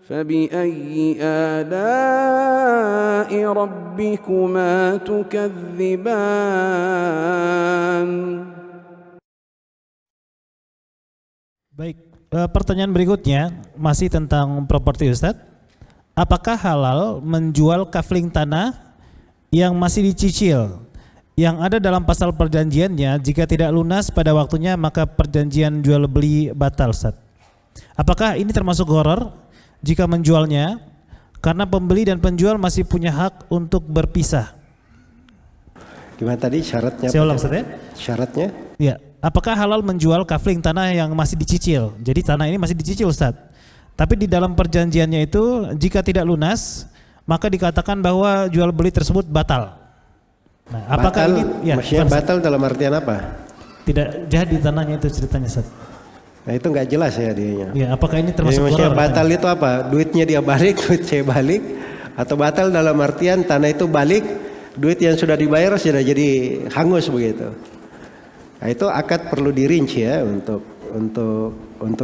فبأي آلاء ربكما تكذبان. Baik, pertanyaan berikutnya masih tentang properti Ustadz. Apakah halal menjual kafling tanah yang masih dicicil yang ada dalam pasal perjanjiannya, jika tidak lunas pada waktunya maka perjanjian jual beli batal, Ustadz? Apakah ini termasuk gharar jika menjualnya karena pembeli dan penjual masih punya hak untuk berpisah? Gimana tadi syaratnya? Saya ulang, Ustadz ya. Syaratnya? Ya, apakah halal menjual kafling tanah yang masih dicicil? Jadi tanah ini masih dicicil, Ustadz. Tapi di dalam perjanjiannya itu jika tidak lunas maka dikatakan bahwa jual beli tersebut batal. Nah, apakah batal, ini ya, maksudnya batal dalam artian apa? Tidak jadi tanahnya itu ceritanya, Ustadz. Nah itu nggak jelas ya dianya. Ya, apakah ini termasuk maksudnya gharar? batal itu apa? Duitnya dia balik, duit saya balik, atau batal dalam artian tanah itu balik, duit yang sudah dibayar sudah jadi hangus begitu. Nah itu akad perlu dirinci ya untuk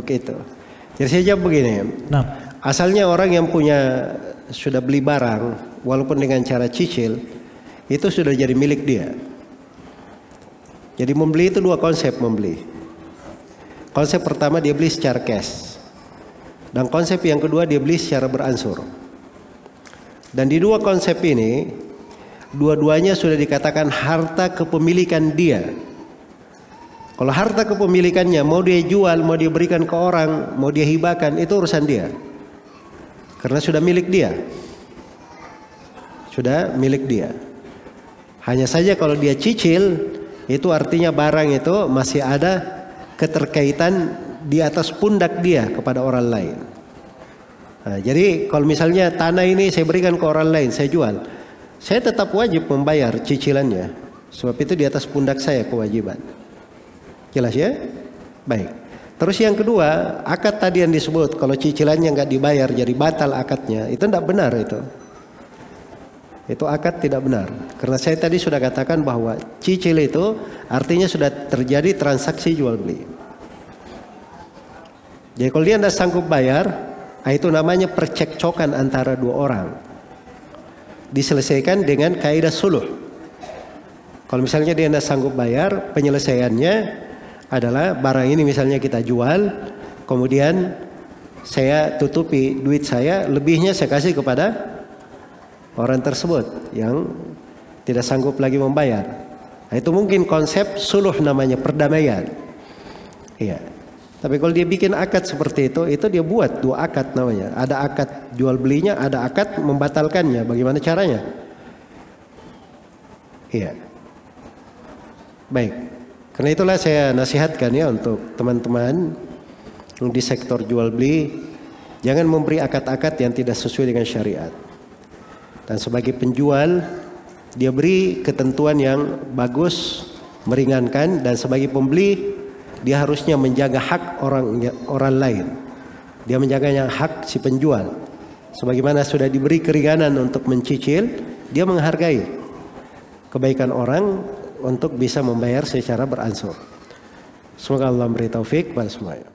itu. Jadi saya jawab begini. Nah, asalnya orang yang sudah beli barang walaupun dengan cara cicil itu sudah jadi milik dia. Jadi membeli itu dua konsep membeli. Konsep pertama dia beli secara cash. Dan konsep yang kedua dia beli secara beransur. Dan di dua konsep ini dua-duanya sudah dikatakan harta kepemilikan dia. Kalau harta kepemilikannya mau dia jual, mau dia berikan ke orang, mau dia hibahkan, itu urusan dia. Karena sudah milik dia. Sudah milik dia. Hanya saja kalau dia cicil, itu artinya barang itu masih ada keterkaitan di atas pundak dia kepada orang lain. Nah, jadi kalau misalnya tanah ini saya berikan ke orang lain, saya jual, saya tetap wajib membayar cicilannya. Sebab itu di atas pundak saya kewajiban. Jelas ya? Baik. Terus yang kedua, akad tadi yang disebut kalau cicilannya nggak dibayar jadi batal akadnya, itu tidak benar itu. Itu akad tidak benar. Karena saya tadi sudah katakan bahwa cicil itu artinya sudah terjadi transaksi jual beli. Jadi kalau dia tidak sanggup bayar, itu namanya percekcokan antara dua orang. Diselesaikan dengan kaidah suluh. Kalau misalnya dia tidak sanggup bayar, penyelesaiannya adalah barang ini misalnya kita jual, kemudian saya tutupi duit saya, lebihnya saya kasih kepada orang tersebut yang tidak sanggup lagi membayar. Nah, itu mungkin konsep suluh namanya, perdamaian. Iya. Tapi kalau dia bikin akad seperti itu dia buat dua akad namanya. Ada akad jual belinya, ada akad membatalkannya. Bagaimana caranya? Iya. Baik. Karena itulah saya nasihatkan ya untuk teman-teman di sektor jual beli, jangan memberi akad-akad yang tidak sesuai dengan syariat. Dan sebagai penjual, dia beri ketentuan yang bagus, meringankan, dan sebagai pembeli, dia harusnya menjaga hak orang lain. Dia menjaga yang hak si penjual. Sebagaimana sudah diberi keringanan untuk mencicil, dia menghargai kebaikan orang untuk bisa membayar secara beransur. Semoga Allah memberi taufik pada semuanya.